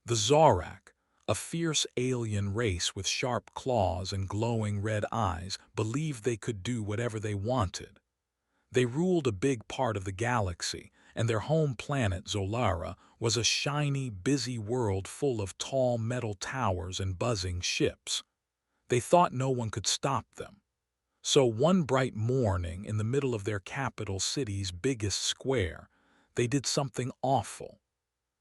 The Zorak, a fierce alien race with sharp claws and glowing red eyes, believed they could do whatever they wanted. They ruled a big part of the galaxy, and their home planet, Zolara, was a shiny, busy world full of tall metal towers and buzzing ships. They thought no one could stop them. So one bright morning, in the middle of their capital city's biggest square, they did something awful.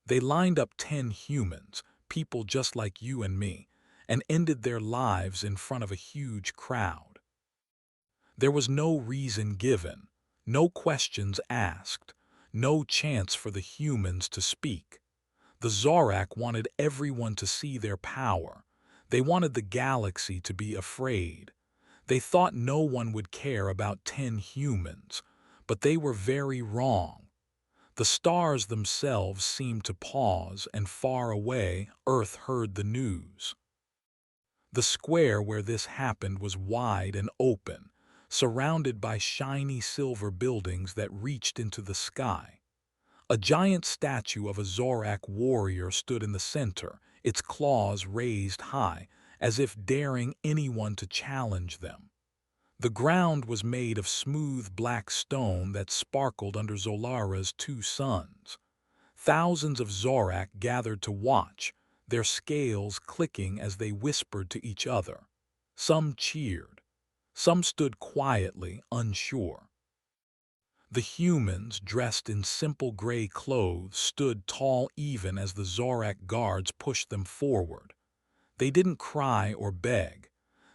They lined up 10 humans, people just like you and me, and ended their lives in front of a huge crowd. There was no reason given, no questions asked, no chance for the humans to speak. The Zorak wanted everyone to see their power. They wanted the galaxy to be afraid. They thought no one would care about 10 humans, but they were very wrong. The stars themselves seemed to pause, and far away, Earth heard the news. The square where this happened was wide and open, surrounded by shiny silver buildings that reached into the sky. A giant statue of a Zorak warrior stood in the center, its claws raised high, as if daring anyone to challenge them. The ground was made of smooth black stone that sparkled under Zolara's 2 suns. Thousands of Zorak gathered to watch, their scales clicking as they whispered to each other. Some cheered. Some stood quietly, unsure. The humans, dressed in simple gray clothes, stood tall even as the Zorak guards pushed them forward. They didn't cry or beg.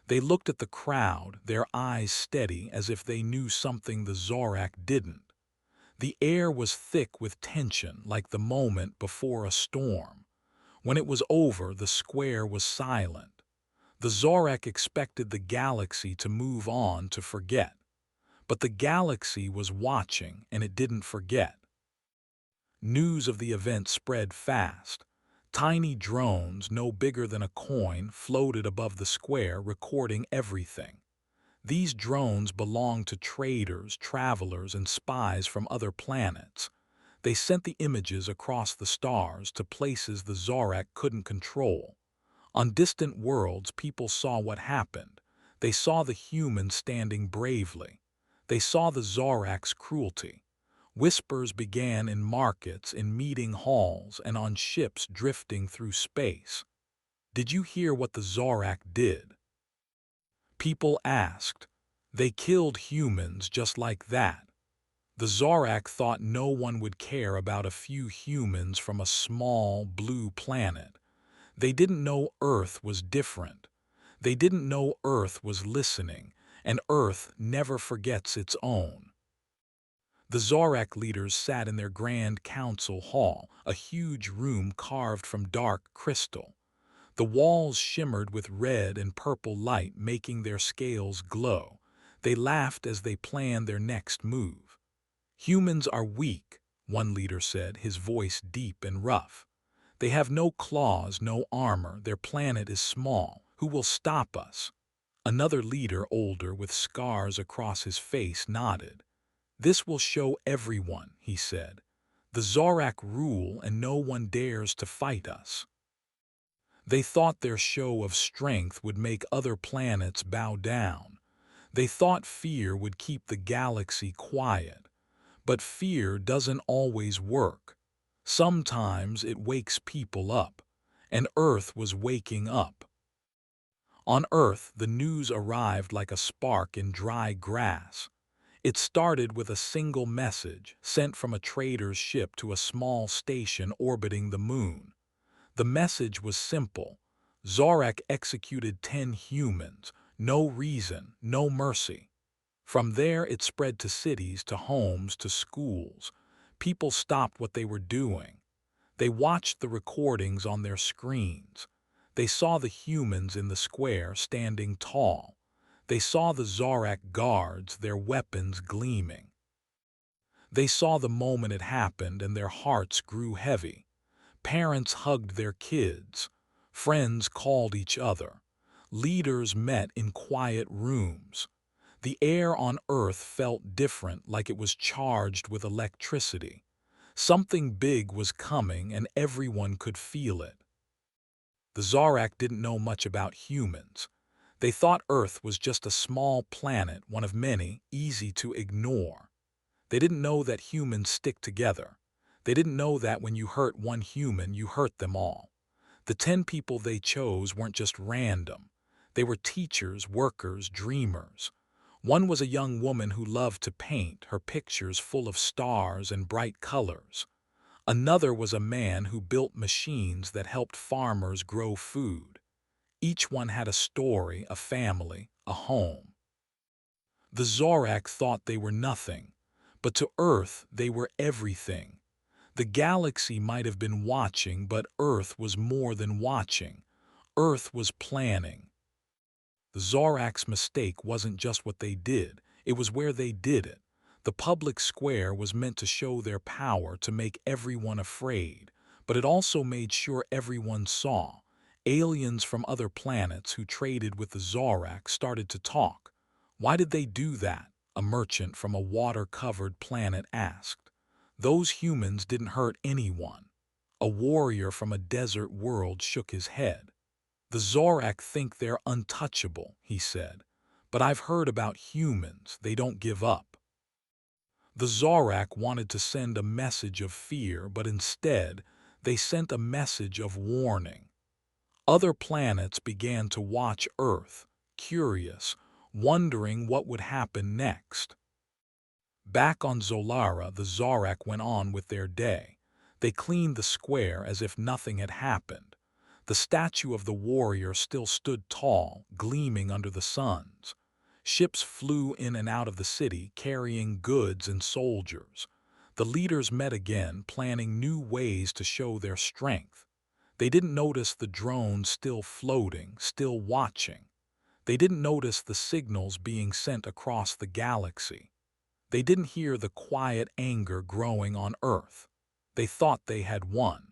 They looked at the crowd, their eyes steady as if they knew something the Zorak didn't. The air was thick with tension, like the moment before a storm. When it was over, the square was silent. The Zorak expected the galaxy to move on, to forget. But the galaxy was watching, and it didn't forget. News of the event spread fast. Tiny drones, no bigger than a coin, floated above the square, recording everything. These drones belonged to traders, travelers, and spies from other planets. They sent the images across the stars to places the Zorak couldn't control. On distant worlds, people saw what happened. They saw the humans standing bravely. They saw the Zorak's cruelty. Whispers began in markets, in meeting halls, and on ships drifting through space. Did you hear what the Zorak did? People asked. They killed humans just like that. The Zorak thought no one would care about a few humans from a small, blue planet. They didn't know Earth was different. They didn't know Earth was listening, and Earth never forgets its own. The Zorak leaders sat in their grand council hall, a huge room carved from dark crystal. The walls shimmered with red and purple light, making their scales glow. They laughed as they planned their next move. "Humans are weak," one leader said, his voice deep and rough. "They have no claws, no armor, their planet is small. Who will stop us?" Another leader, older, with scars across his face, nodded. "This will show everyone," he said. "The Zorak rule, and no one dares to fight us." They thought their show of strength would make other planets bow down. They thought fear would keep the galaxy quiet. But fear doesn't always work. Sometimes it wakes people up, and Earth was waking up. On Earth, the news arrived like a spark in dry grass. It started with a single message sent from a trader's ship to a small station orbiting the moon. The message was simple. Zorak executed 10 humans, no reason, no mercy. From there it spread to cities, to homes, to schools. People stopped what they were doing. They watched the recordings on their screens. They saw the humans in the square standing tall. They saw the Zorak guards, their weapons gleaming. They saw the moment it happened, and their hearts grew heavy. Parents hugged their kids. Friends called each other. Leaders met in quiet rooms. The air on Earth felt different, like it was charged with electricity. Something big was coming, and everyone could feel it. The Zorak didn't know much about humans. They thought Earth was just a small planet, one of many, easy to ignore. They didn't know that humans stick together. They didn't know that when you hurt one human, you hurt them all. The 10 people they chose weren't just random. They were teachers, workers, dreamers. One was a young woman who loved to paint, her pictures full of stars and bright colors. Another was a man who built machines that helped farmers grow food. Each one had a story, a family, a home. The Zorak thought they were nothing, but to Earth they were everything. The galaxy might have been watching, but Earth was more than watching. Earth was planning. The Zorak's mistake wasn't just what they did, it was where they did it. The public square was meant to show their power, to make everyone afraid, but it also made sure everyone saw. Aliens from other planets who traded with the Zorak started to talk. Why did they do that? A merchant from a water-covered planet asked. Those humans didn't hurt anyone. A warrior from a desert world shook his head. The Zorak think they're untouchable, he said. But I've heard about humans, they don't give up. The Zorak wanted to send a message of fear, but instead, they sent a message of warning. Other planets began to watch Earth, curious, wondering what would happen next. Back on Zolara, the Zorak went on with their day. They cleaned the square as if nothing had happened. The statue of the warrior still stood tall, gleaming under the suns. Ships flew in and out of the city, carrying goods and soldiers. The leaders met again, planning new ways to show their strength. They didn't notice the drones still floating, still watching. They didn't notice the signals being sent across the galaxy. They didn't hear the quiet anger growing on Earth. They thought they had won.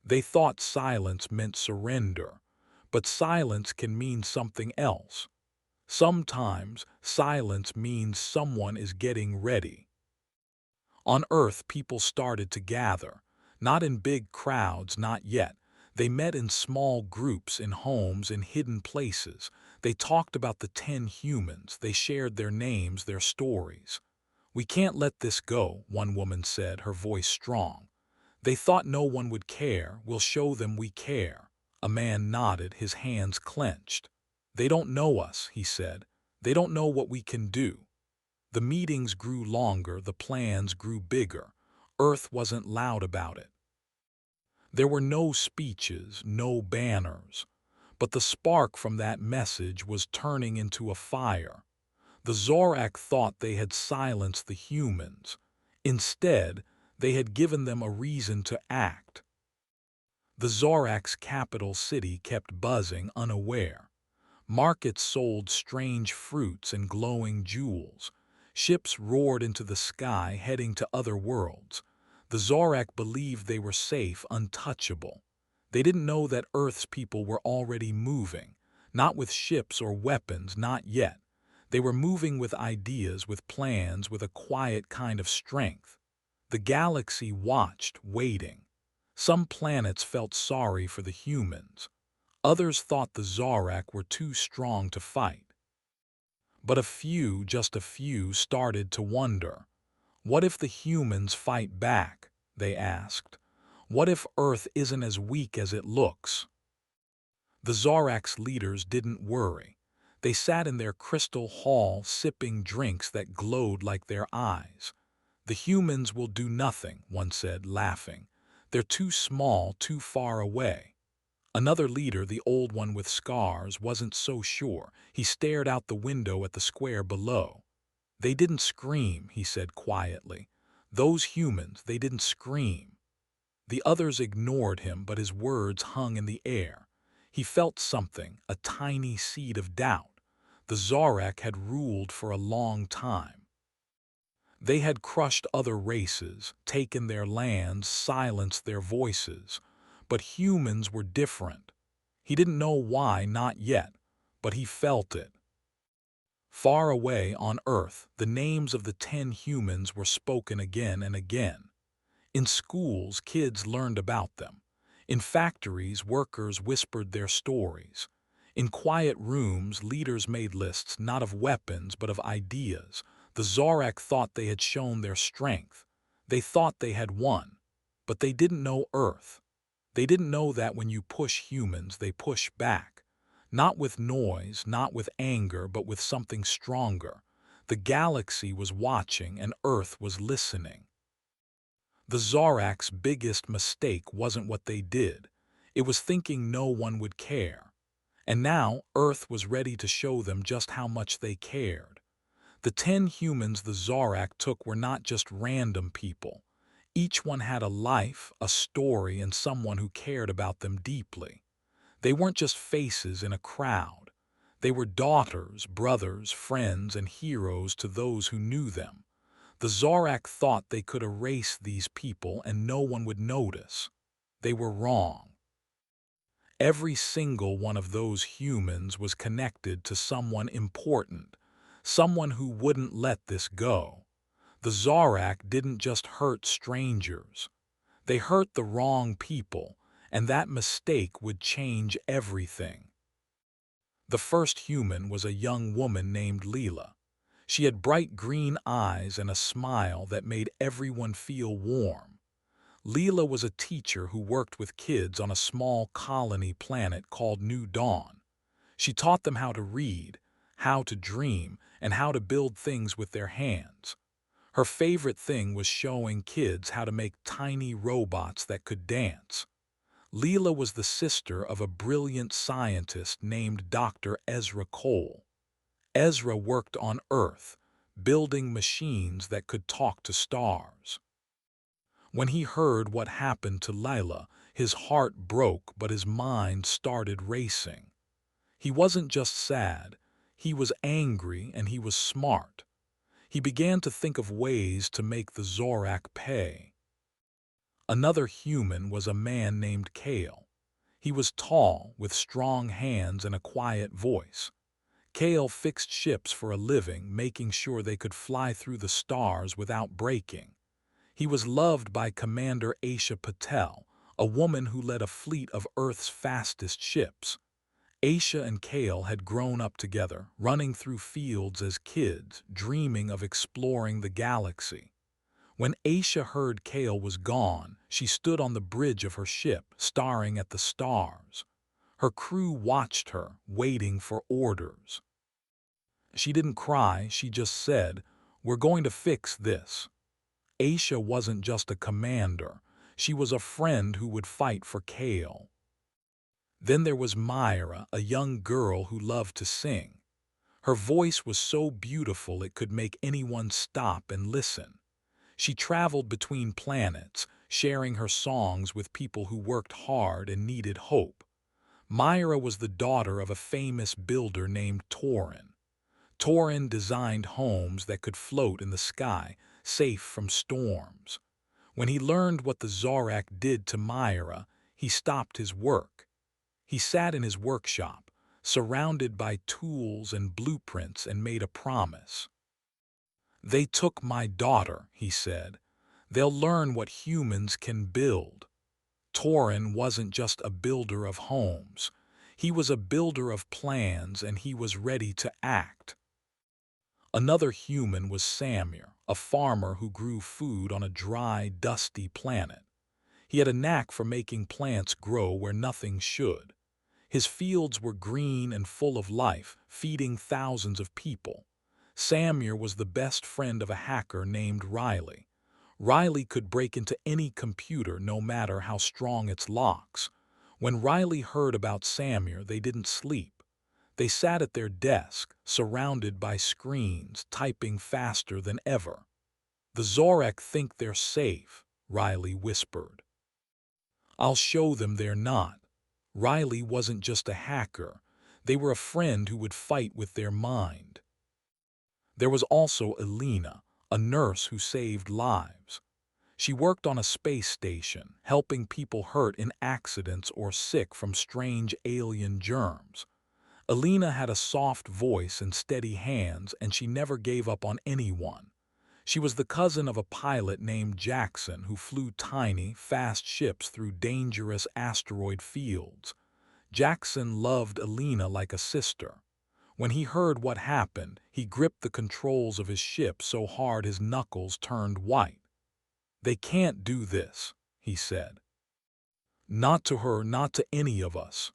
They thought silence meant surrender, but silence can mean something else. Sometimes silence means someone is getting ready. On Earth, people started to gather, not in big crowds, not yet. They met in small groups, in homes, in hidden places. They talked about the 10 humans. They shared their names, their stories. "We can't let this go," one woman said, her voice strong. "They thought no one would care. We'll show them we care." A man nodded, his hands clenched. "They don't know us," he said. "They don't know what we can do." The meetings grew longer, the plans grew bigger. Earth wasn't loud about it. There were no speeches, no banners. But the spark from that message was turning into a fire. The Zorak thought they had silenced the humans. Instead, they had given them a reason to act. The Zorak's capital city kept buzzing, unaware. Markets sold strange fruits and glowing jewels. Ships roared into the sky, heading to other worlds. The Zorak believed they were safe, untouchable. They didn't know that Earth's people were already moving, not with ships or weapons, not yet. They were moving with ideas, with plans, with a quiet kind of strength. The galaxy watched, waiting. Some planets felt sorry for the humans. Others thought the Zorak were too strong to fight. But a few, just a few, started to wonder. What if the humans fight back? They asked. What if Earth isn't as weak as it looks? The Zorak's leaders didn't worry. They sat in their crystal hall, sipping drinks that glowed like their eyes. "The humans will do nothing," one said, laughing. "They're too small, too far away." Another leader, the old one with scars, wasn't so sure. He stared out the window at the square below. "They didn't scream," he said quietly. "Those humans, they didn't scream." The others ignored him, but his words hung in the air. He felt something, a tiny seed of doubt. The Zorak had ruled for a long time. They had crushed other races, taken their lands, silenced their voices. But humans were different. He didn't know why, not yet, but he felt it. Far away on Earth, the names of the 10 humans were spoken again and again. In schools, kids learned about them. In factories, workers whispered their stories. In quiet rooms, leaders made lists not of weapons but of ideas. The Zorak thought they had shown their strength. They thought they had won. But they didn't know Earth. They didn't know that when you push humans, they push back. Not with noise, not with anger, but with something stronger. The galaxy was watching and Earth was listening. The Zorak's biggest mistake wasn't what they did. It was thinking no one would care. And now Earth was ready to show them just how much they cared. The 10 humans the Zorak took were not just random people. Each one had a life, a story, and someone who cared about them deeply. They weren't just faces in a crowd. They were daughters, brothers, friends, and heroes to those who knew them. The Zorak thought they could erase these people and no one would notice. They were wrong. Every single one of those humans was connected to someone important, someone who wouldn't let this go. The Zorak didn't just hurt strangers. They hurt the wrong people, and that mistake would change everything. The first human was a young woman named Leela. She had bright green eyes and a smile that made everyone feel warm. Leela was a teacher who worked with kids on a small colony planet called New Dawn. She taught them how to read, how to dream, and how to build things with their hands. Her favorite thing was showing kids how to make tiny robots that could dance. Leela was the sister of a brilliant scientist named Dr. Ezra Cole. Ezra worked on Earth, building machines that could talk to stars. When he heard what happened to Lila, his heart broke but his mind started racing. He wasn't just sad, he was angry and he was smart. He began to think of ways to make the Zorak pay. Another human was a man named Kale. He was tall, with strong hands and a quiet voice. Kale fixed ships for a living, making sure they could fly through the stars without breaking. He was loved by Commander Aisha Patel, a woman who led a fleet of Earth's fastest ships. Aisha and Kale had grown up together, running through fields as kids, dreaming of exploring the galaxy. When Aisha heard Kale was gone, she stood on the bridge of her ship, staring at the stars. Her crew watched her, waiting for orders. She didn't cry, she just said, "We're going to fix this." Aisha wasn't just a commander, she was a friend who would fight for Kale. Then there was Myra, a young girl who loved to sing. Her voice was so beautiful it could make anyone stop and listen. She traveled between planets, sharing her songs with people who worked hard and needed hope. Myra was the daughter of a famous builder named Torin. Torin designed homes that could float in the sky, safe from storms. When he learned what the Zorak did to Myra, he stopped his work. He sat in his workshop, surrounded by tools and blueprints, and made a promise. "They took my daughter," he said. "They'll learn what humans can build." Torin wasn't just a builder of homes. He was a builder of plans, and he was ready to act. Another human was Samir, a farmer who grew food on a dry, dusty planet. He had a knack for making plants grow where nothing should. His fields were green and full of life, feeding thousands of people. Samir was the best friend of a hacker named Riley. Riley could break into any computer no matter how strong its locks. When Riley heard about Samir, they didn't sleep. They sat at their desk, surrounded by screens, typing faster than ever. "The Zorak think they're safe," Riley whispered. "I'll show them they're not." Riley wasn't just a hacker. They were a friend who would fight with their mind. There was also Elena, a nurse who saved lives. She worked on a space station, helping people hurt in accidents or sick from strange alien germs. Elena had a soft voice and steady hands, and she never gave up on anyone. She was the cousin of a pilot named Jackson who flew tiny, fast ships through dangerous asteroid fields. Jackson loved Alina like a sister. When he heard what happened, he gripped the controls of his ship so hard his knuckles turned white. "They can't do this," he said. "Not to her, not to any of us."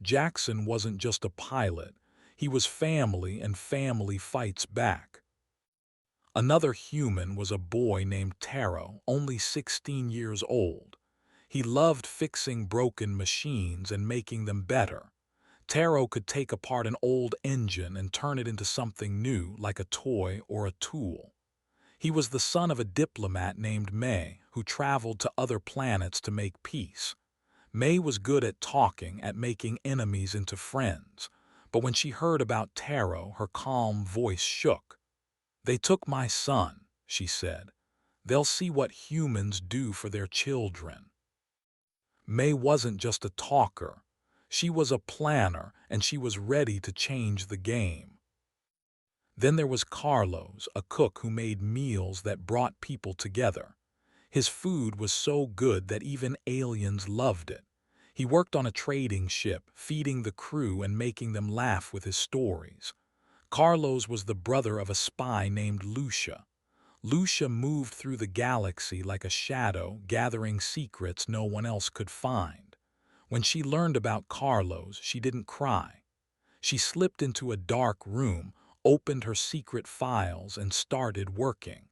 Jackson wasn't just a pilot. He was family, and family fights back. Another human was a boy named Taro, only 16 years old. He loved fixing broken machines and making them better. Taro could take apart an old engine and turn it into something new, like a toy or a tool. He was the son of a diplomat named May, who traveled to other planets to make peace. May was good at talking, at making enemies into friends. But when she heard about Taro, her calm voice shook. "They took my son," she said. "They'll see what humans do for their children." May wasn't just a talker. She was a planner, and she was ready to change the game. Then there was Carlos, a cook who made meals that brought people together. His food was so good that even aliens loved it. He worked on a trading ship, feeding the crew and making them laugh with his stories. Carlos was the brother of a spy named Lucia. Lucia moved through the galaxy like a shadow, gathering secrets no one else could find. When she learned about Carlos, she didn't cry. She slipped into a dark room, opened her secret files, and started working.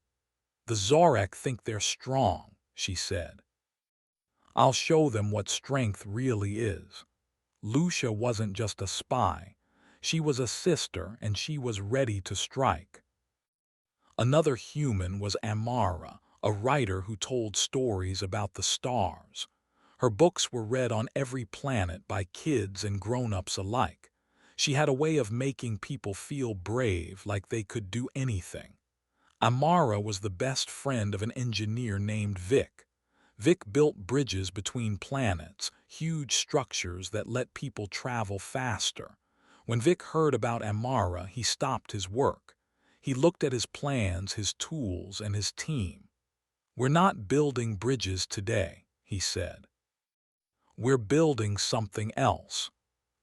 "The Zorak think they're strong," she said. "I'll show them what strength really is." Lucia wasn't just a spy. She was a sister, and she was ready to strike. Another human was Amara, a writer who told stories about the stars. Her books were read on every planet by kids and grown-ups alike. She had a way of making people feel brave, like they could do anything. Amara was the best friend of an engineer named Vic. Vic built bridges between planets, huge structures that let people travel faster. When Vic heard about Amara, he stopped his work. He looked at his plans, his tools, and his team. "We're not building bridges today," he said. "We're building something else."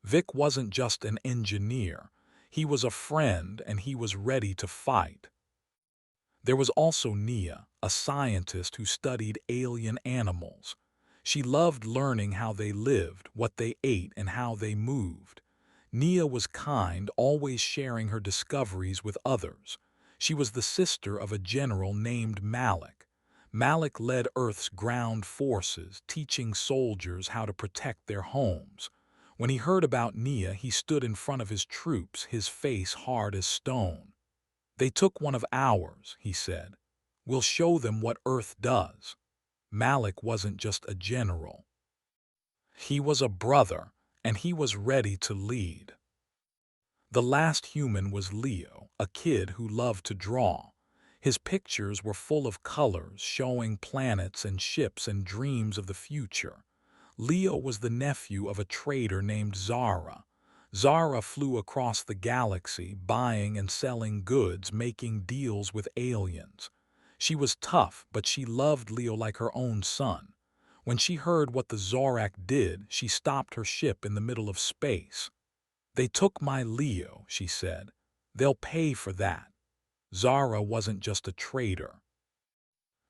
Vic wasn't just an engineer. He was a friend, and he was ready to fight. There was also Nia, a scientist who studied alien animals. She loved learning how they lived, what they ate, and how they moved. Nia was kind, always sharing her discoveries with others. She was the sister of a general named Malik. Malik led Earth's ground forces, teaching soldiers how to protect their homes. When he heard about Nia, he stood in front of his troops, his face hard as stone. "They took one of ours," he said. "We'll show them what Earth does." Malik wasn't just a general. He was a brother, and he was ready to lead. The last human was Leo, a kid who loved to draw. His pictures were full of colors, showing planets and ships and dreams of the future. Leo was the nephew of a trader named Zara. Zara flew across the galaxy, buying and selling goods, making deals with aliens. She was tough, but she loved Leo like her own son. When she heard what the Zorak did, she stopped her ship in the middle of space. "They took my Leo," she said. "They'll pay for that." Zara wasn't just a trader.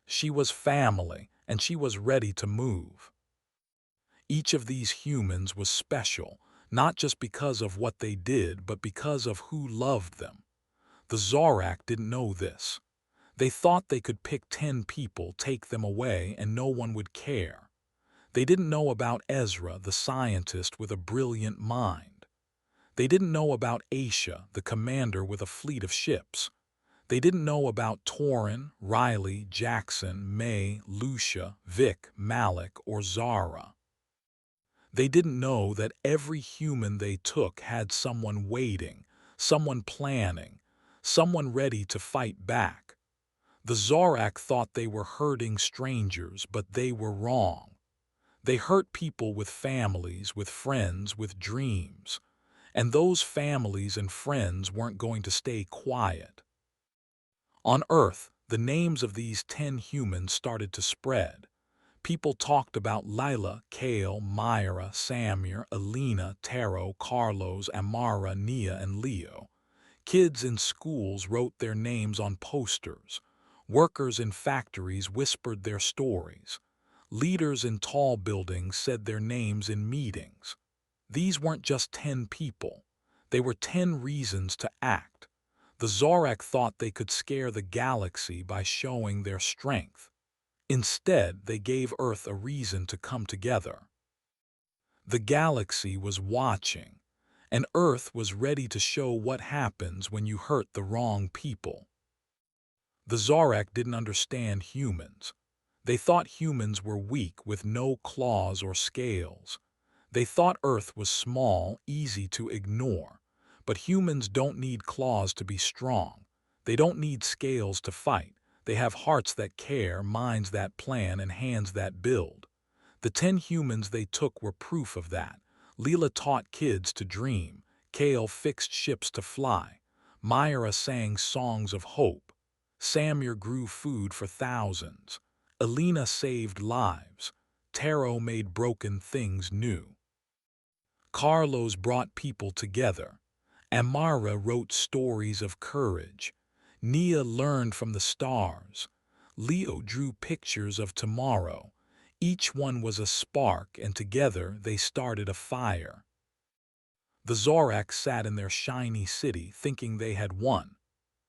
She was family, and she was ready to move. Each of these humans was special, not just because of what they did, but because of who loved them. The Zorak didn't know this. They thought they could pick 10 people, take them away, and no one would care. They didn't know about Ezra, the scientist with a brilliant mind. They didn't know about Aisha, the commander with a fleet of ships. They didn't know about Torin, Riley, Jackson, May, Lucia, Vic, Malik, or Zara. They didn't know that every human they took had someone waiting, someone planning, someone ready to fight back. The Zorak thought they were hurting strangers, but they were wrong. They hurt people with families, with friends, with dreams. And those families and friends weren't going to stay quiet. On Earth, The names of these 10 humans started to spread. People talked about Lila, Kale, Myra, Samir, Alina, Taro, Carlos, Amara, Nia, and Leo. Kids in schools wrote their names on posters. Workers in factories whispered their stories. Leaders in tall buildings said their names in meetings. These weren't just 10 people. They were 10 reasons to act. The Zorak thought they could scare the galaxy by showing their strength. Instead, they gave Earth a reason to come together. The galaxy was watching, and Earth was ready to show what happens when you hurt the wrong people. The Zorak didn't understand humans. They thought humans were weak with no claws or scales. They thought Earth was small, easy to ignore. But humans don't need claws to be strong. They don't need scales to fight. They have hearts that care, minds that plan, and hands that build. The 10 humans they took were proof of that. Leela taught kids to dream. Kale fixed ships to fly. Myra sang songs of hope. Samir grew food for thousands. Alina saved lives. Taro made broken things new. Carlos brought people together. Amara wrote stories of courage. Nia learned from the stars. Leo drew pictures of tomorrow. Each one was a spark, and together they started a fire. The Zorak sat in their shiny city thinking they had won.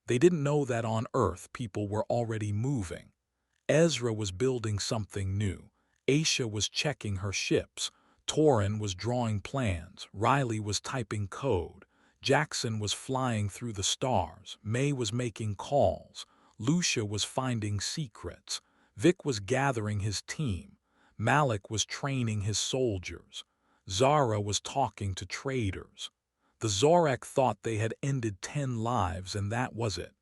They didn't know that on Earth people were already moving. Ezra was building something new. Aisha was checking her ships. Torin was drawing plans. Riley was typing code. Jackson was flying through the stars. May was making calls. Lucia was finding secrets. Vic was gathering his team. Malik was training his soldiers. Zara was talking to traders. The Zorak thought they had ended 10 lives, and that was it.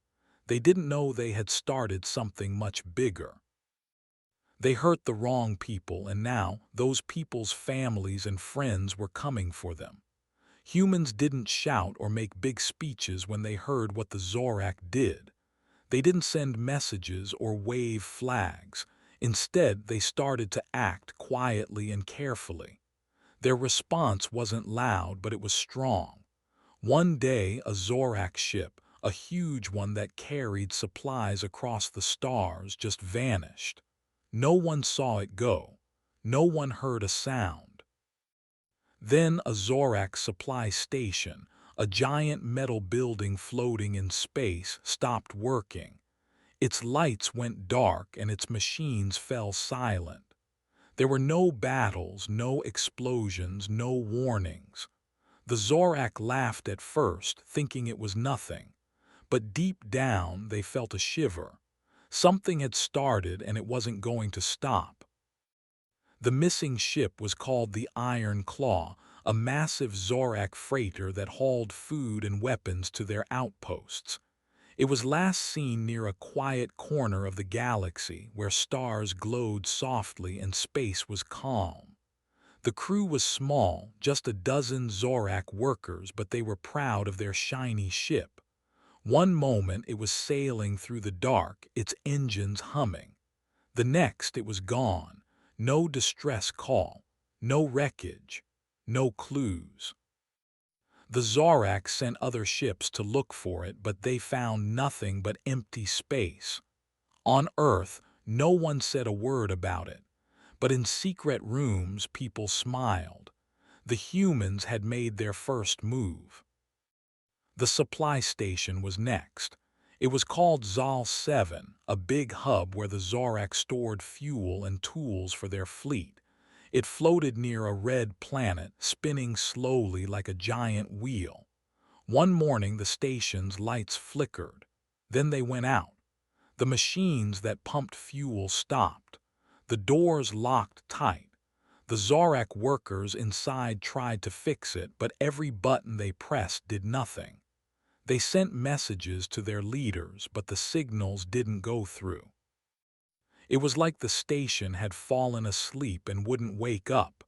They didn't know they had started something much bigger. They hurt the wrong people, and now those people's families and friends were coming for them. Humans didn't shout or make big speeches when they heard what the Zorak did. They didn't send messages or wave flags. Instead, they started to act quietly and carefully. Their response wasn't loud, but it was strong. One day, a Zorak ship, a huge one that carried supplies across the stars, just vanished. No one saw it go. No one heard a sound. Then a Zorak supply station, a giant metal building floating in space, stopped working. Its lights went dark and its machines fell silent. There were no battles, no explosions, no warnings. The Zorak laughed at first, thinking it was nothing. But deep down, they felt a shiver. Something had started and it wasn't going to stop. The missing ship was called the Iron Claw, a massive Zorak freighter that hauled food and weapons to their outposts. It was last seen near a quiet corner of the galaxy where stars glowed softly and space was calm. The crew was small, just a dozen Zorak workers, but they were proud of their shiny ship. One moment it was sailing through the dark, its engines humming. The next it was gone. No distress call, no wreckage, no clues. The Zorak sent other ships to look for it, but they found nothing but empty space. On Earth, no one said a word about it, but in secret rooms people smiled. The humans had made their first move. The supply station was next. It was called Zal 7, a big hub where the Zorak stored fuel and tools for their fleet. It floated near a red planet, spinning slowly like a giant wheel. One morning the station's lights flickered. Then they went out. The machines that pumped fuel stopped. The doors locked tight. The Zorak workers inside tried to fix it, but every button they pressed did nothing. They sent messages to their leaders, but the signals didn't go through. It was like the station had fallen asleep and wouldn't wake up.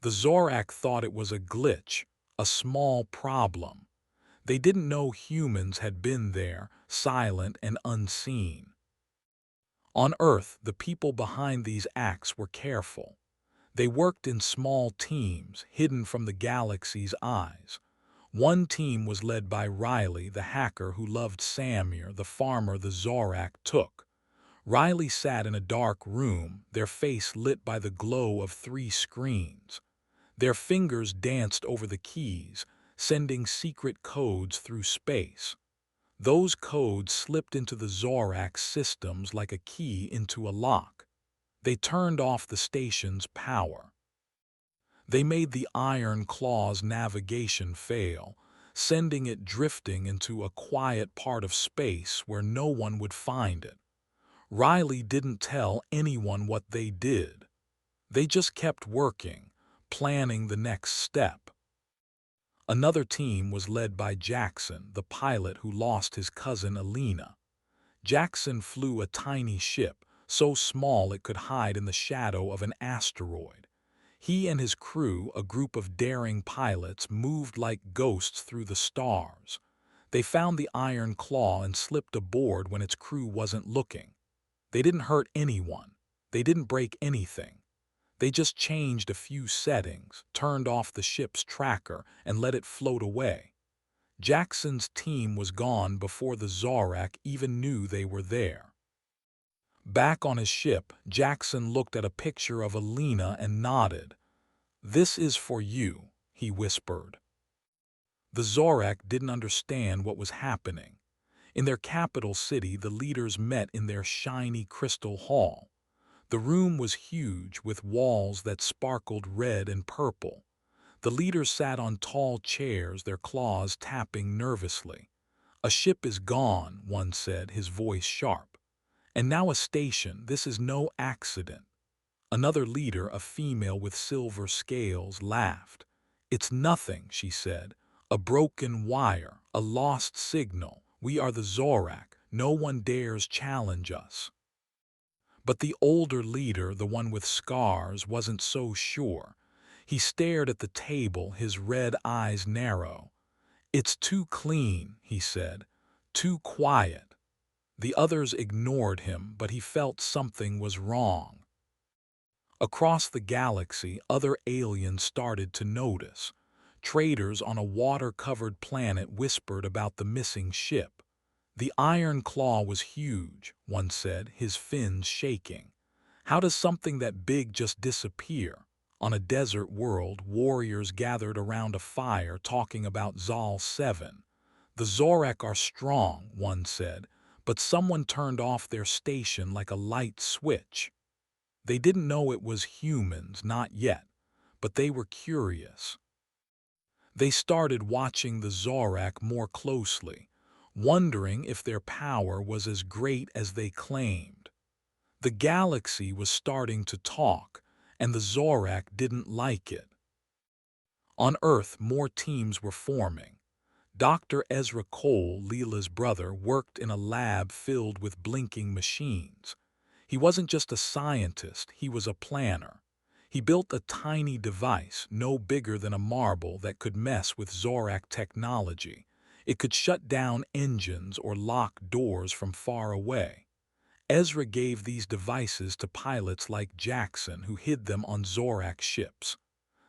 The Zorak thought it was a glitch, a small problem. They didn't know humans had been there, silent and unseen. On Earth, the people behind these acts were careful. They worked in small teams, hidden from the galaxy's eyes. One team was led by Riley, the hacker who loved Samir, the farmer the Zorak took. Riley sat in a dark room, their face lit by the glow of 3 screens. Their fingers danced over the keys, sending secret codes through space. Those codes slipped into the Zorak's systems like a key into a lock. They turned off the station's power. They made the Iron Claw's navigation fail, sending it drifting into a quiet part of space where no one would find it. Riley didn't tell anyone what they did. They just kept working, planning the next step. Another team was led by Jackson, the pilot who lost his cousin Alina. Jackson flew a tiny ship, so small it could hide in the shadow of an asteroid. He and his crew, a group of daring pilots, moved like ghosts through the stars. They found the Iron Claw and slipped aboard when its crew wasn't looking. They didn't hurt anyone. They didn't break anything. They just changed a few settings, turned off the ship's tracker, and let it float away. Jackson's team was gone before the Zorak even knew they were there. Back on his ship, Jackson looked at a picture of Alina and nodded. "This is for you," he whispered. The Zorak didn't understand what was happening. In their capital city, the leaders met in their shiny crystal hall. The room was huge, with walls that sparkled red and purple. The leaders sat on tall chairs, their claws tapping nervously. "A ship is gone," one said, his voice sharp. "And now a station. This is no accident." Another leader, a female with silver scales, laughed. "It's nothing," she said. "A broken wire, a lost signal. We are the Zorak. No one dares challenge us." But the older leader, the one with scars, wasn't so sure. He stared at the table, his red eyes narrow. "It's too clean," he said. "Too quiet." The others ignored him, but he felt something was wrong. Across the galaxy, other aliens started to notice. Traders on a water-covered planet whispered about the missing ship. "The Iron Claw was huge," one said, his fins shaking. "How does something that big just disappear?" On a desert world, warriors gathered around a fire talking about Zal 7. "The Zorak are strong," one said, "but someone turned off their station like a light switch." They didn't know it was humans, not yet, but they were curious. They started watching the Zorak more closely, wondering if their power was as great as they claimed. The galaxy was starting to talk, and the Zorak didn't like it. On Earth, more teams were forming. Dr. Ezra Cole, Leela's brother, worked in a lab filled with blinking machines. He wasn't just a scientist, he was a planner. He built a tiny device, no bigger than a marble, that could mess with Zorak technology. It could shut down engines or lock doors from far away. Ezra gave these devices to pilots like Jackson, who hid them on Zorak ships.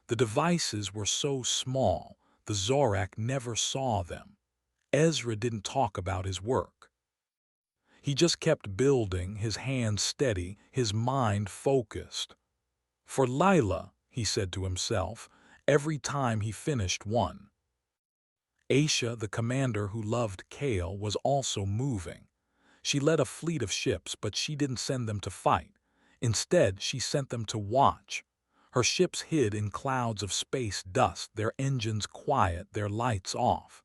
The devices were so small, the Zorak never saw them. Ezra didn't talk about his work. He just kept building, his hands steady, his mind focused. "For Lila," he said to himself, every time he finished one. Aisha, the commander who loved Kale, was also moving. She led a fleet of ships, but she didn't send them to fight. Instead, she sent them to watch. Her ships hid in clouds of space dust, their engines quiet, their lights off.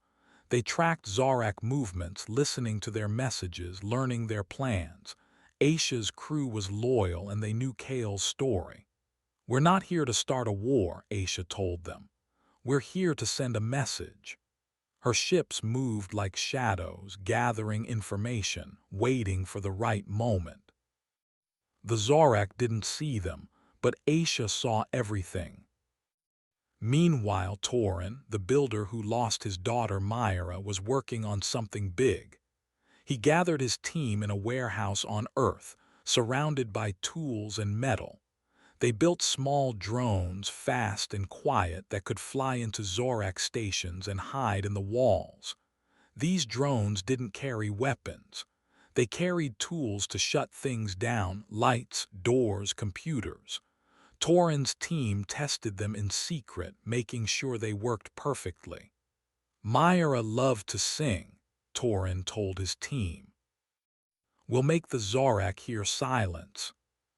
They tracked Zorak movements, listening to their messages, learning their plans. Aisha's crew was loyal, and they knew Kale's story. "We're not here to start a war," Aisha told them. "We're here to send a message." Her ships moved like shadows, gathering information, waiting for the right moment. The Zorak didn't see them, but Aisha saw everything. Meanwhile, Torin, the builder who lost his daughter Myra, was working on something big. He gathered his team in a warehouse on Earth, surrounded by tools and metal. They built small drones, fast and quiet, that could fly into Zorak stations and hide in the walls. These drones didn't carry weapons. They carried tools to shut things down: lights, doors, computers. Torin's team tested them in secret, making sure they worked perfectly. Myra loved to sing, Torin told his team. We'll make the Zorak hear silence.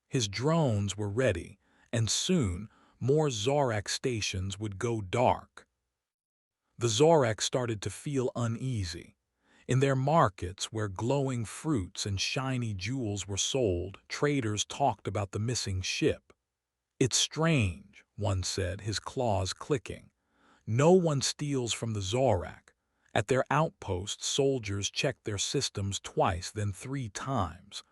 His drones were ready, and soon more Zorak stations would go dark. The Zorak started to feel uneasy. In their markets, where glowing fruits and shiny jewels were sold, traders talked about the missing ship. "It's strange," one said, his claws clicking. "No one steals from the Zorak. At their outposts, soldiers check their systems twice, then 3 times.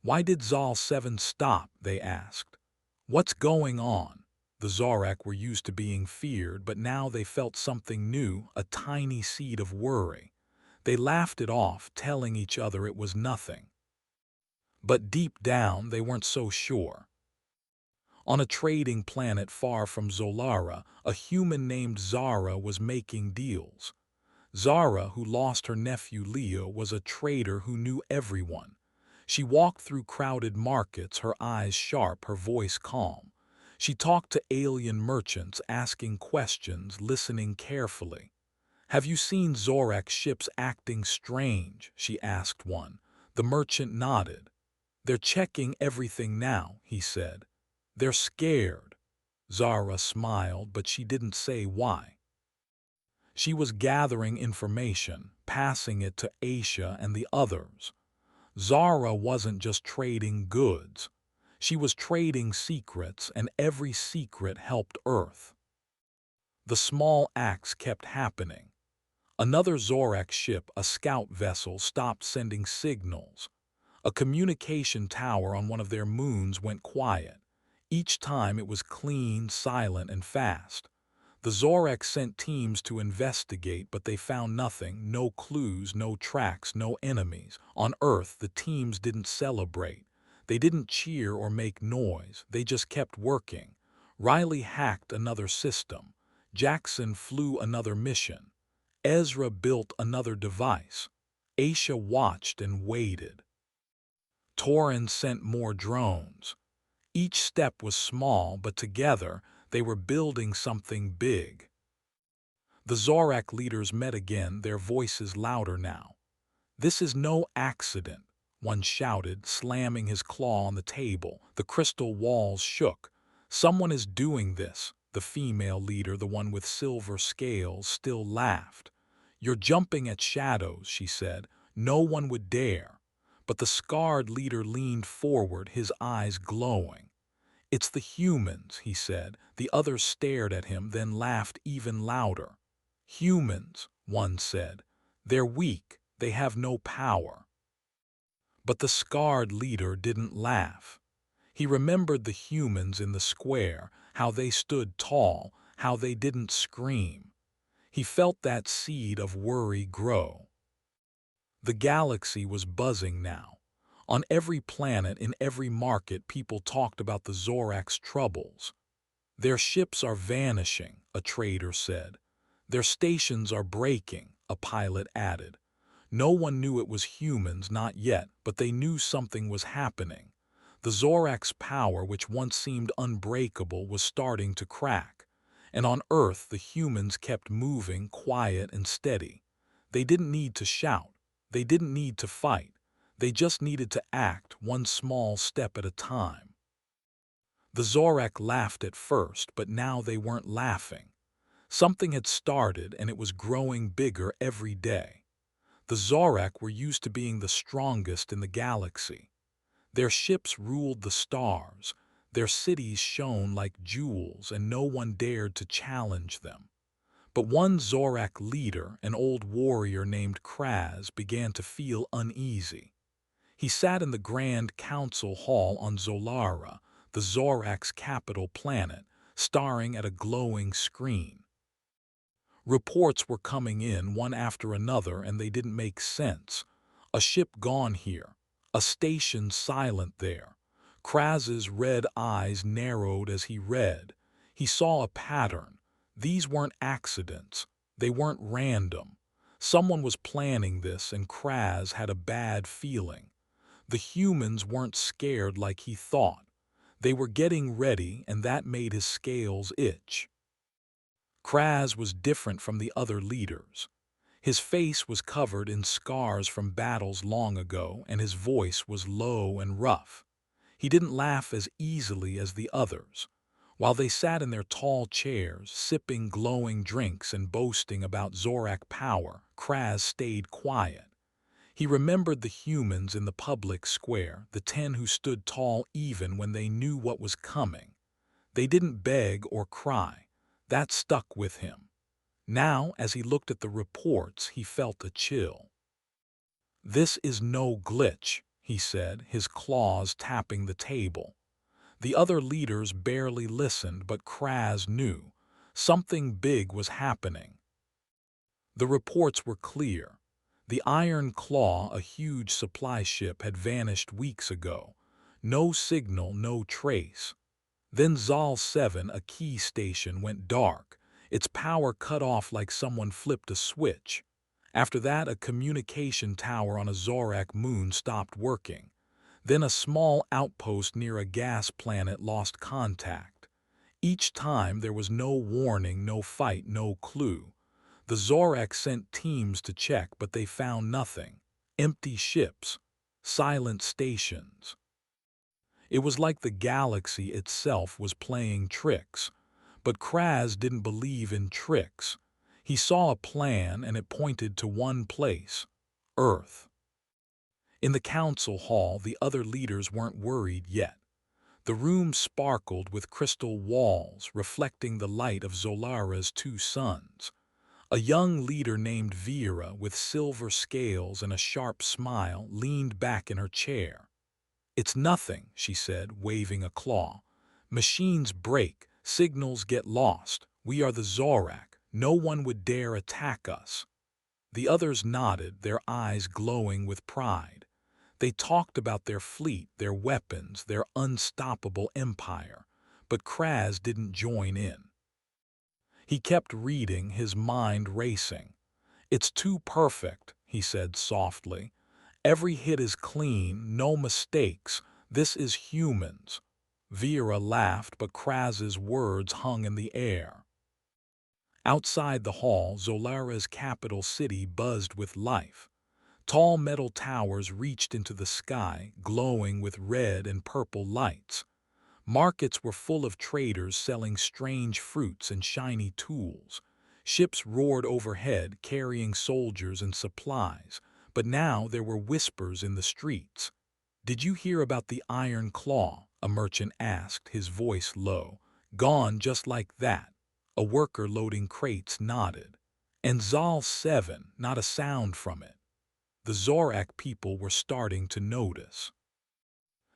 Why did Zal 7 stop?" they asked. "What's going on?" The Zorak were used to being feared, but now they felt something new, a tiny seed of worry. They laughed it off, telling each other it was nothing. But deep down, they weren't so sure. On a trading planet far from Zolara, a human named Zara was making deals. Zara, who lost her nephew Leo, was a trader who knew everyone. She walked through crowded markets, her eyes sharp, her voice calm. She talked to alien merchants, asking questions, listening carefully. "Have you seen Zorak ships acting strange?" she asked one. The merchant nodded. "They're checking everything now," he said. "They're scared." Zara smiled, but she didn't say why. She was gathering information, passing it to Aisha and the others. Zara wasn't just trading goods. She was trading secrets, and every secret helped Earth. The small acts kept happening. Another Zorak ship, a scout vessel, stopped sending signals. A communication tower on one of their moons went quiet. Each time it was clean, silent, and fast. The Zorak sent teams to investigate, but they found nothing: no clues, no tracks, no enemies. On Earth, the teams didn't celebrate. They didn't cheer or make noise. They just kept working. Riley hacked another system. Jackson flew another mission. Ezra built another device. Aisha watched and waited. Torin sent more drones. Each step was small, but together they were building something big. The Zorak leaders met again, their voices louder now. "This is no accident," one shouted, slamming his claw on the table. The crystal walls shook. "Someone is doing this." The female leader, the one with silver scales, still laughed. "You're jumping at shadows," she said. "No one would dare." But the scarred leader leaned forward, his eyes glowing. "It's the humans," he said. The others stared at him, then laughed even louder. "Humans," one said. "They're weak. They have no power." But the scarred leader didn't laugh. He remembered the humans in the square, how they stood tall, how they didn't scream. He felt that seed of worry grow. The galaxy was buzzing now. On every planet, in every market, people talked about the Zorak's troubles. "Their ships are vanishing," a trader said. "Their stations are breaking," a pilot added. No one knew it was humans, not yet, but they knew something was happening. The Zorak's power, which once seemed unbreakable, was starting to crack. And on Earth, the humans kept moving, quiet and steady. They didn't need to shout. They didn't need to fight. They just needed to act, one small step at a time. The Zorak laughed at first, but now they weren't laughing. Something had started, and it was growing bigger every day. The Zorak were used to being the strongest in the galaxy. Their ships ruled the stars. Their cities shone like jewels, and no one dared to challenge them. But one Zorak leader, an old warrior named Kraz, began to feel uneasy. He sat in the Grand Council Hall on Zolara, the Zorak's capital planet, staring at a glowing screen. Reports were coming in, one after another, and they didn't make sense. A ship gone here. A station silent there. Kraz's red eyes narrowed as he read. He saw a pattern. These weren't accidents. They weren't random. Someone was planning this, and Kraz had a bad feeling. The humans weren't scared like he thought. They were getting ready, and that made his scales itch. Kraz was different from the other leaders. His face was covered in scars from battles long ago, and his voice was low and rough. He didn't laugh as easily as the others. While they sat in their tall chairs, sipping glowing drinks and boasting about Zorak power, Kraz stayed quiet. He remembered the humans in the public square, the 10 who stood tall even when they knew what was coming. They didn't beg or cry. That stuck with him. Now, as he looked at the reports, he felt a chill. "This is no glitch," he said, his claws tapping the table. The other leaders barely listened, but Kraz knew. Something big was happening. The reports were clear. The Iron Claw, a huge supply ship, had vanished weeks ago. No signal, no trace. Then Zal 7, a key station, went dark. Its power cut off like someone flipped a switch. After that, a communication tower on a Zorak moon stopped working. Then a small outpost near a gas planet lost contact. Each time there was no warning, no fight, no clue. The Zorak sent teams to check, but they found nothing. Empty ships, silent stations. It was like the galaxy itself was playing tricks. But Kraz didn't believe in tricks. He saw a plan, and it pointed to one place: Earth. In the council hall, the other leaders weren't worried yet. The room sparkled with crystal walls, reflecting the light of Zolara's 2 suns. A young leader named Vera, with silver scales and a sharp smile, leaned back in her chair. "It's nothing," she said, waving a claw. "Machines break, signals get lost. We are the Zorak. No one would dare attack us." The others nodded, their eyes glowing with pride. They talked about their fleet, their weapons, their unstoppable empire. But Kraz didn't join in. He kept reading, his mind racing. "It's too perfect," he said softly. "Every hit is clean, no mistakes. This is humans." Vera laughed, but Kraz's words hung in the air. Outside the hall, Zolara's capital city buzzed with life. Tall metal towers reached into the sky, glowing with red and purple lights. Markets were full of traders selling strange fruits and shiny tools. Ships roared overhead, carrying soldiers and supplies. But now there were whispers in the streets. "Did you hear about the Iron Claw?" a merchant asked, his voice low. "Gone just like that." A worker loading crates nodded. "And Zal 7, not a sound from it." The Zorak people were starting to notice.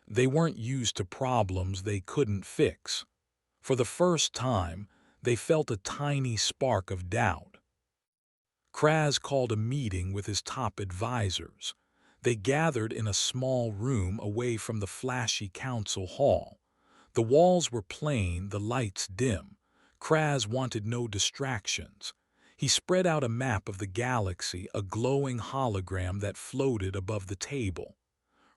They weren't used to problems they couldn't fix. For the first time, they felt a tiny spark of doubt. Kraz called a meeting with his top advisors. They gathered in a small room away from the flashy council hall. The walls were plain, the lights dim. Kraz wanted no distractions. He spread out a map of the galaxy, a glowing hologram that floated above the table.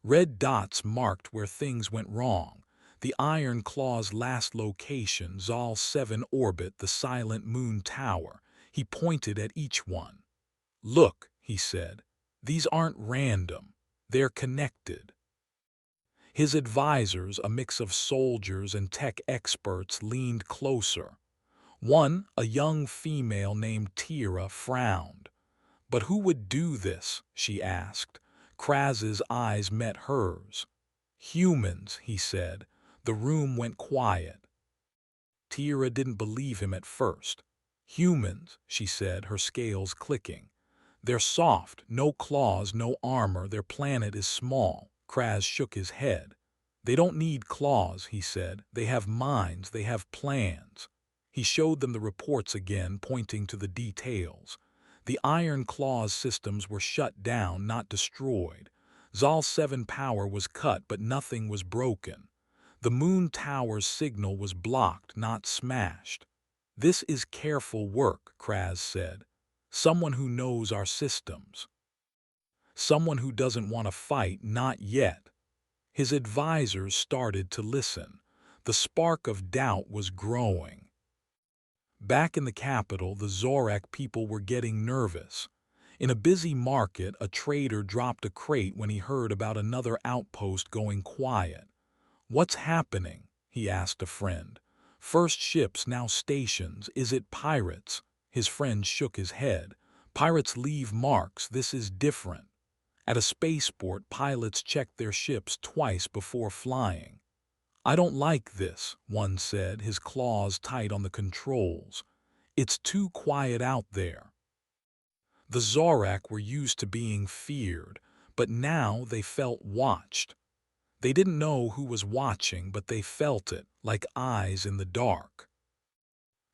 Red dots marked where things went wrong. The Iron Claw's last location, Zal 7 orbit, the silent moon tower. He pointed at each one. "Look," he said, "these aren't random. They're connected." His advisors, a mix of soldiers and tech experts, leaned closer. One, a young female named Tira, frowned. "But who would do this?" she asked. Kraz's eyes met hers. "Humans," he said. The room went quiet. Tira didn't believe him at first. "Humans," she said, her scales clicking. "They're soft, no claws, no armor, their planet is small." Kraz shook his head. "They don't need claws," he said. "They have minds, they have plans." He showed them the reports again, pointing to the details. The Iron Claw's systems were shut down, not destroyed. Zal 7 power was cut, but nothing was broken. The moon tower's signal was blocked, not smashed. This is careful work, Kraz said. Someone who knows our systems. Someone who doesn't want to fight, not yet. His advisors started to listen. The spark of doubt was growing. Back in the capital, the Zorak people were getting nervous. In a busy market, a trader dropped a crate when he heard about another outpost going quiet. "What's happening?" he asked a friend. "First ships, now stations. Is it pirates?" His friend shook his head. "Pirates leave marks. This is different." At a spaceport, pilots check their ships twice before flying. "I don't like this," one said, his claws tight on the controls. "It's too quiet out there." The Zorak were used to being feared, but now they felt watched. They didn't know who was watching, but they felt it, like eyes in the dark.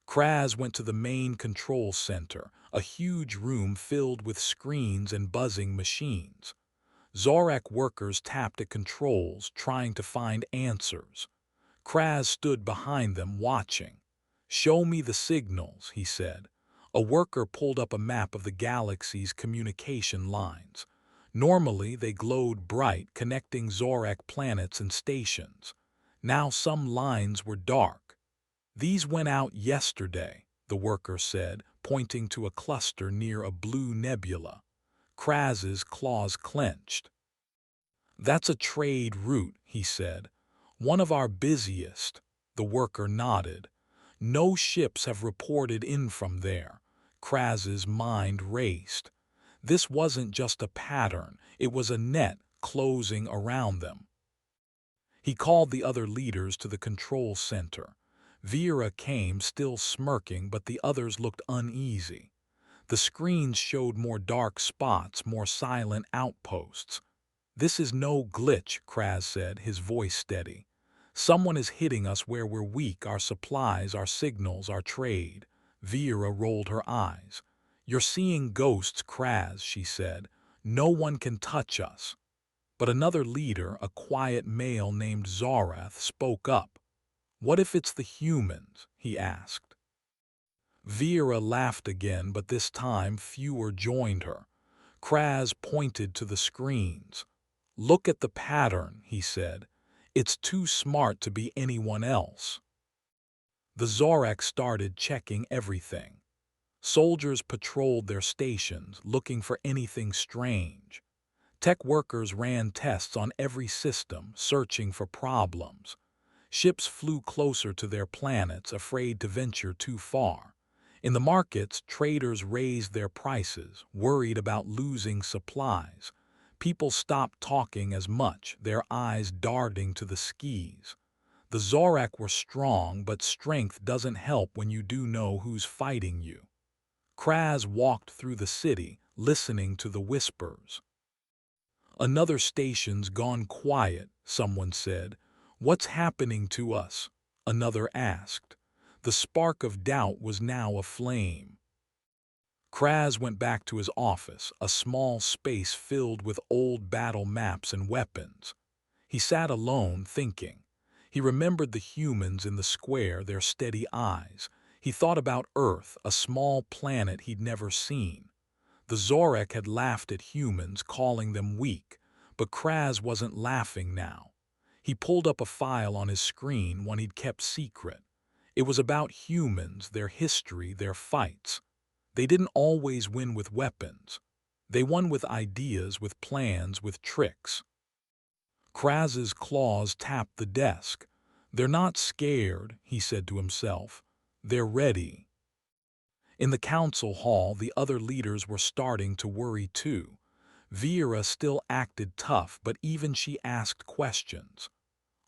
Kraz went to the main control center, a huge room filled with screens and buzzing machines. Zorak workers tapped at controls, trying to find answers. Kraz stood behind them, watching. "Show me the signals," he said. A worker pulled up a map of the galaxy's communication lines. Normally, they glowed bright, connecting Zorak planets and stations. Now some lines were dark. "These went out yesterday," the worker said, pointing to a cluster near a blue nebula. Kraz's claws clenched. "That's a trade route," he said. "One of our busiest." The worker nodded. "No ships have reported in from there." Kraz's mind raced. This wasn't just a pattern, it was a net closing around them. He called the other leaders to the control center. Vera came, still smirking, but the others looked uneasy. The screens showed more dark spots, more silent outposts. "This is no glitch," Kraz said, his voice steady. "Someone is hitting us where we're weak, our supplies, our signals, our trade." Vera rolled her eyes. "You're seeing ghosts, Kraz," she said. "No one can touch us." But another leader, a quiet male named Zorath, spoke up. "What if it's the humans?" he asked. Vera laughed again, but this time fewer joined her. Kraz pointed to the screens. "Look at the pattern," he said. "It's too smart to be anyone else." The Zorak started checking everything. Soldiers patrolled their stations, looking for anything strange. Tech workers ran tests on every system, searching for problems. Ships flew closer to their planets, afraid to venture too far. In the markets, traders raised their prices, worried about losing supplies. People stopped talking as much, their eyes darting to the skies. The Zorak were strong, but strength doesn't help when you do know who's fighting you. Kraz walked through the city, listening to the whispers. "Another station's gone quiet," someone said. "What's happening to us?" another asked. The spark of doubt was now aflame. Kraz went back to his office, a small space filled with old battle maps and weapons. He sat alone, thinking. He remembered the humans in the square, their steady eyes. He thought about Earth, a small planet he'd never seen. The Zorak had laughed at humans, calling them weak, but Kraz wasn't laughing now. He pulled up a file on his screen, one he'd kept secret. It was about humans, their history, their fights. They didn't always win with weapons. They won with ideas, with plans, with tricks. Kraz's claws tapped the desk. "They're not scared," he said to himself. "They're ready." In the council hall, the other leaders were starting to worry too. Vera still acted tough, but even she asked questions.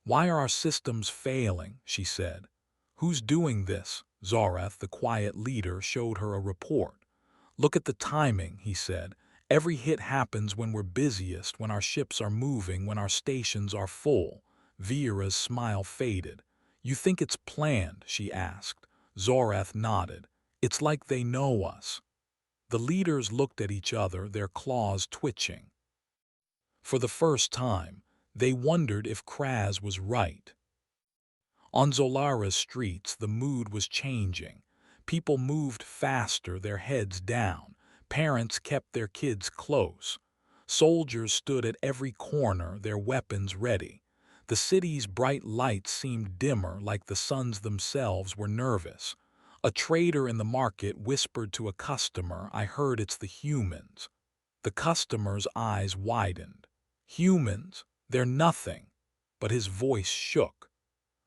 "Why are our systems failing?" she said. "Who's doing this?" Zorath, the quiet leader, showed her a report. "Look at the timing," he said. "Every hit happens when we're busiest, when our ships are moving, when our stations are full." Vera's smile faded. "You think it's planned?" she asked. Zorath nodded. "It's like they know us." The leaders looked at each other, their claws twitching. For the first time, they wondered if Kraz was right. On Zolara's streets, the mood was changing. People moved faster, their heads down. Parents kept their kids close. Soldiers stood at every corner, their weapons ready. The city's bright lights seemed dimmer, like the suns themselves were nervous. A trader in the market whispered to a customer, "I heard it's the humans." The customer's eyes widened. Humans? They're nothing. But his voice shook.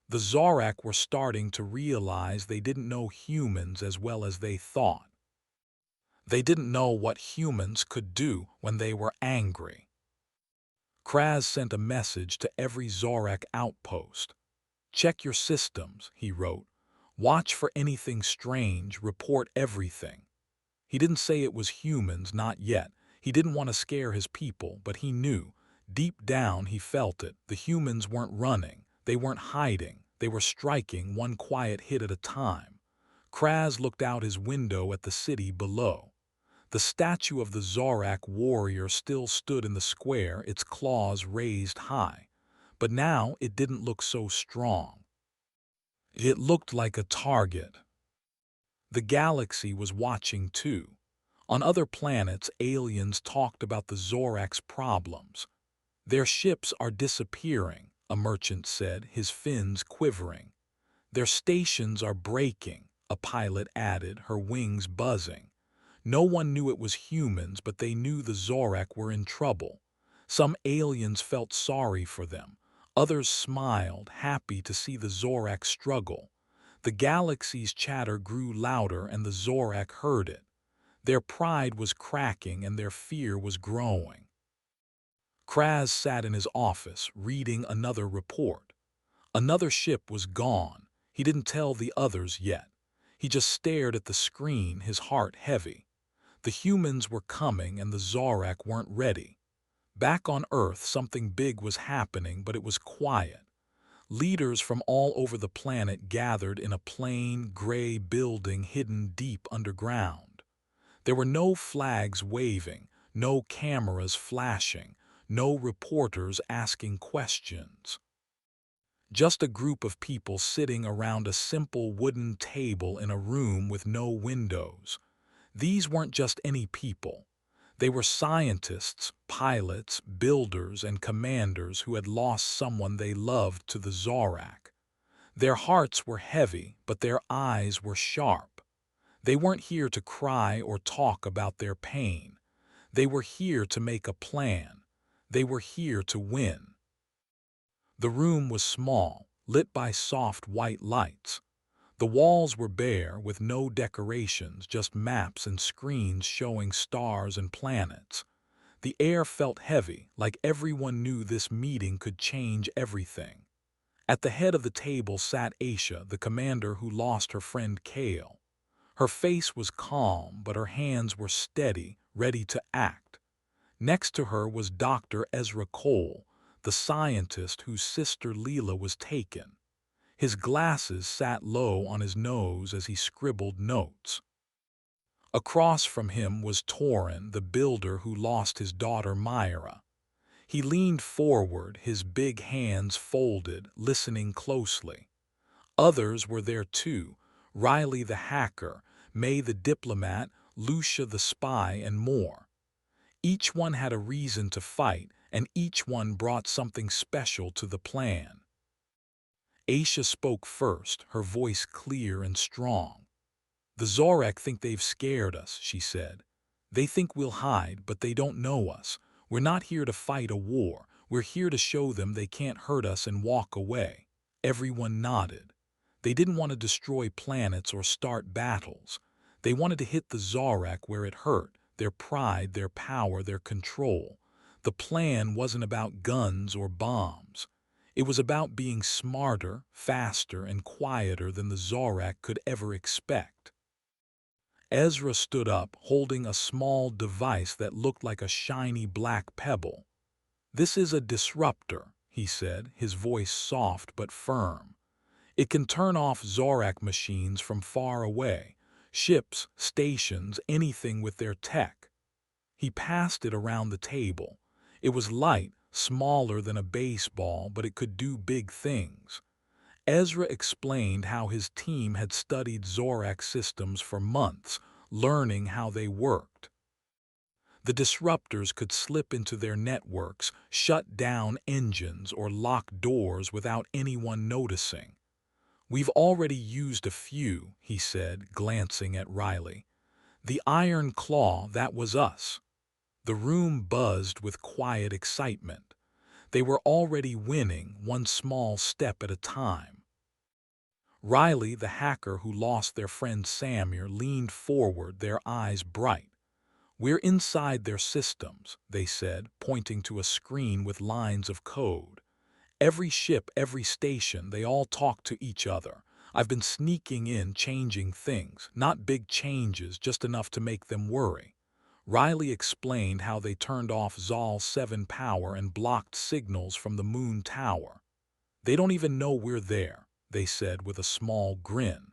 The Zorak were starting to realize they didn't know humans as well as they thought. They didn't know what humans could do when they were angry. Kraz sent a message to every Zorak outpost. "Check your systems," he wrote. "Watch for anything strange, report everything." He didn't say it was humans, not yet. He didn't want to scare his people, but he knew. Deep down, he felt it. The humans weren't running. They weren't hiding. They were striking, one quiet hit at a time. Kraz looked out his window at the city below. The statue of the Zorak warrior still stood in the square, its claws raised high. But now it didn't look so strong. It looked like a target. The galaxy was watching too. On other planets, aliens talked about the Zorak's problems. "Their ships are disappearing," a merchant said, his fins quivering. "Their stations are breaking," a pilot added, her wings buzzing. No one knew it was humans, but they knew the Zorak were in trouble. Some aliens felt sorry for them. Others smiled, happy to see the Zorak struggle. The galaxy's chatter grew louder, and the Zorak heard it. Their pride was cracking, and their fear was growing. Kraz sat in his office, reading another report. Another ship was gone. He didn't tell the others yet. He just stared at the screen, his heart heavy. The humans were coming, and the Zorak weren't ready. Back on Earth, something big was happening, but it was quiet. Leaders from all over the planet gathered in a plain, gray building hidden deep underground. There were no flags waving, no cameras flashing, no reporters asking questions. Just a group of people sitting around a simple wooden table in a room with no windows. These weren't just any people. They were scientists, pilots, builders, and commanders who had lost someone they loved to the Zorak. Their hearts were heavy, but their eyes were sharp. They weren't here to cry or talk about their pain. They were here to make a plan. They were here to win. The room was small, lit by soft white lights. The walls were bare, with no decorations, just maps and screens showing stars and planets. The air felt heavy, like everyone knew this meeting could change everything. At the head of the table sat Aisha, the commander who lost her friend Kale. Her face was calm, but her hands were steady, ready to act. Next to her was Dr. Ezra Cole, the scientist whose sister Leela was taken. His glasses sat low on his nose as he scribbled notes. Across from him was Torin, the builder who lost his daughter Myra. He leaned forward, his big hands folded, listening closely. Others were there too: Riley the hacker, May the diplomat, Lucia the spy, and more. Each one had a reason to fight, and each one brought something special to the plan. Aisha spoke first, her voice clear and strong. "The Zorak think they've scared us," she said. "They think we'll hide, but they don't know us. We're not here to fight a war. We're here to show them they can't hurt us and walk away." Everyone nodded. They didn't want to destroy planets or start battles. They wanted to hit the Zorak where it hurt, their pride, their power, their control. The plan wasn't about guns or bombs. It was about being smarter, faster, and quieter than the Zorak could ever expect. Ezra stood up, holding a small device that looked like a shiny black pebble. "This is a disruptor," he said, his voice soft but firm. "It can turn off Zorak machines from far away, ships, stations, anything with their tech." He passed it around the table. It was light, smaller than a baseball, but it could do big things. Ezra explained how his team had studied Zorak systems for months, learning how they worked. The disruptors could slip into their networks, shut down engines, or lock doors without anyone noticing. "We've already used a few," he said, glancing at Riley. "The Iron Claw, that was us." The room buzzed with quiet excitement. They were already winning, one small step at a time. Riley, the hacker who lost their friend Samir, leaned forward, their eyes bright. "We're inside their systems," they said, pointing to a screen with lines of code. "Every ship, every station, they all talk to each other. I've been sneaking in, changing things, not big changes, just enough to make them worry." Riley explained how they turned off Zal 7 power and blocked signals from the moon tower. "They don't even know we're there," they said with a small grin.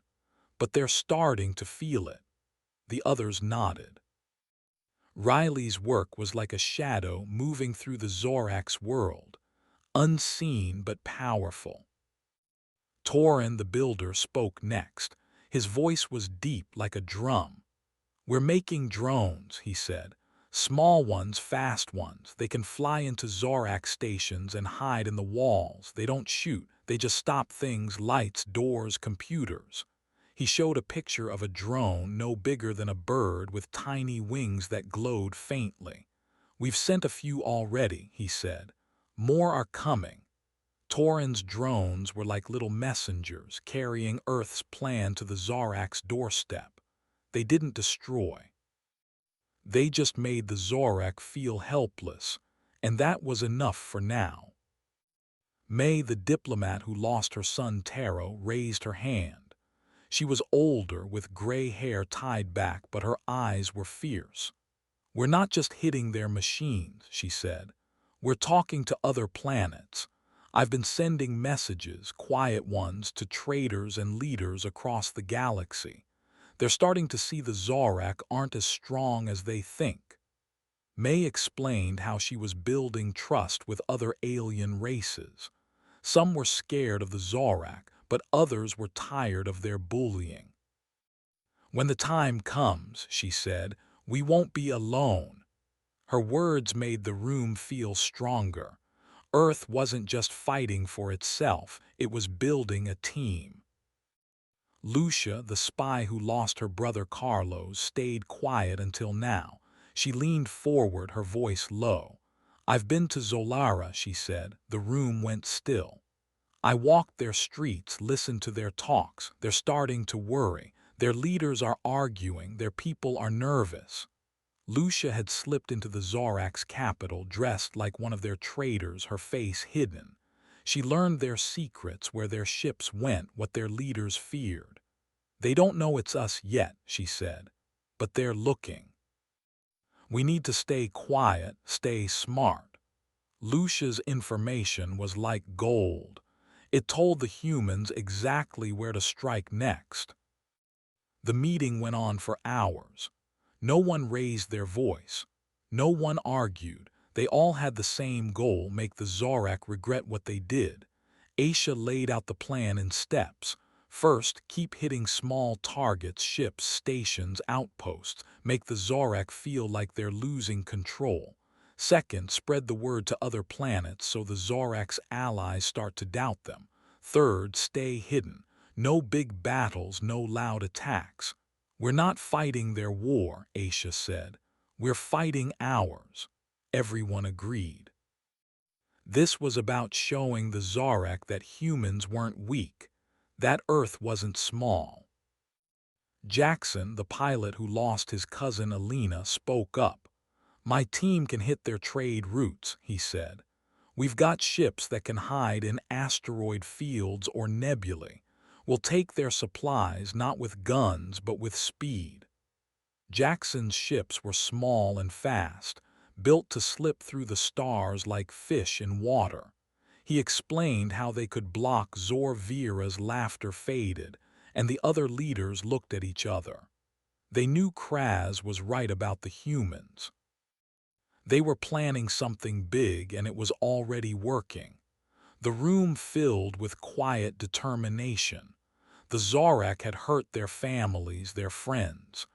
"But they're starting to feel it." The others nodded. Riley's work was like a shadow moving through the Zorak's world, unseen but powerful. Torin the builder spoke next. His voice was deep like a drum. "We're making drones," he said. "Small ones, fast ones. They can fly into Zorak stations and hide in the walls. They don't shoot. They just stop things, lights, doors, computers." He showed a picture of a drone no bigger than a bird with tiny wings that glowed faintly. "We've sent a few already," he said. "More are coming." Torin's drones were like little messengers carrying Earth's plan to the Zorak's doorstep. They didn't destroy. They just made the Zorak feel helpless, and that was enough for now. May, the diplomat who lost her son Taro, raised her hand. She was older, with gray hair tied back, but her eyes were fierce. "We're not just hitting their machines," she said. "We're talking to other planets. I've been sending messages, quiet ones, to traders and leaders across the galaxy. They're starting to see the Zorak aren't as strong as they think." May explained how she was building trust with other alien races. Some were scared of the Zorak, but others were tired of their bullying. "When the time comes," she said, "we won't be alone." Her words made the room feel stronger. Earth wasn't just fighting for itself, it was building a team. Lucia, the spy who lost her brother Carlos, stayed quiet until now. She leaned forward, her voice low. "I've been to Zolara," she said. The room went still. "I walked their streets, listened to their talks. They're starting to worry. Their leaders are arguing, their people are nervous." Lucia had slipped into the Zorak's capital, dressed like one of their traders, her face hidden. She learned their secrets, where their ships went, what their leaders feared. "They don't know it's us yet," she said, "but they're looking. We need to stay quiet, stay smart." Lucia's information was like gold. It told the humans exactly where to strike next. The meeting went on for hours. No one raised their voice. No one argued. They all had the same goal: make the Zorak regret what they did. Aisha laid out the plan in steps. First, keep hitting small targets, ships, stations, outposts. Make the Zorak feel like they're losing control. Second, spread the word to other planets so the Zorak's allies start to doubt them. Third, stay hidden. No big battles, no loud attacks. "We're not fighting their war," Aisha said. "We're fighting ours." Everyone agreed. This was about showing the Zorak that humans weren't weak, that Earth wasn't small. Jackson, the pilot who lost his cousin Alina, spoke up. "My team can hit their trade routes," he said. "We've got ships that can hide in asteroid fields or nebulae. We'll take their supplies, not with guns, but with speed." Jackson's ships were small and fast, built to slip through the stars like fish in water. He explained how they could block Zor Vera's laughter faded, and the other leaders looked at each other. They knew Kraz was right about the humans. They were planning something big, and it was already working. The room filled with quiet determination. The Zorak had hurt their families, their friends.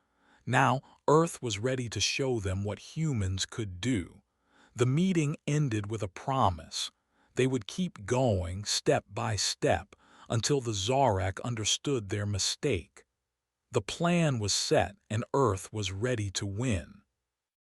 Now, Earth was ready to show them what humans could do. The meeting ended with a promise. They would keep going, step by step, until the Zorak understood their mistake. The plan was set, and Earth was ready to win.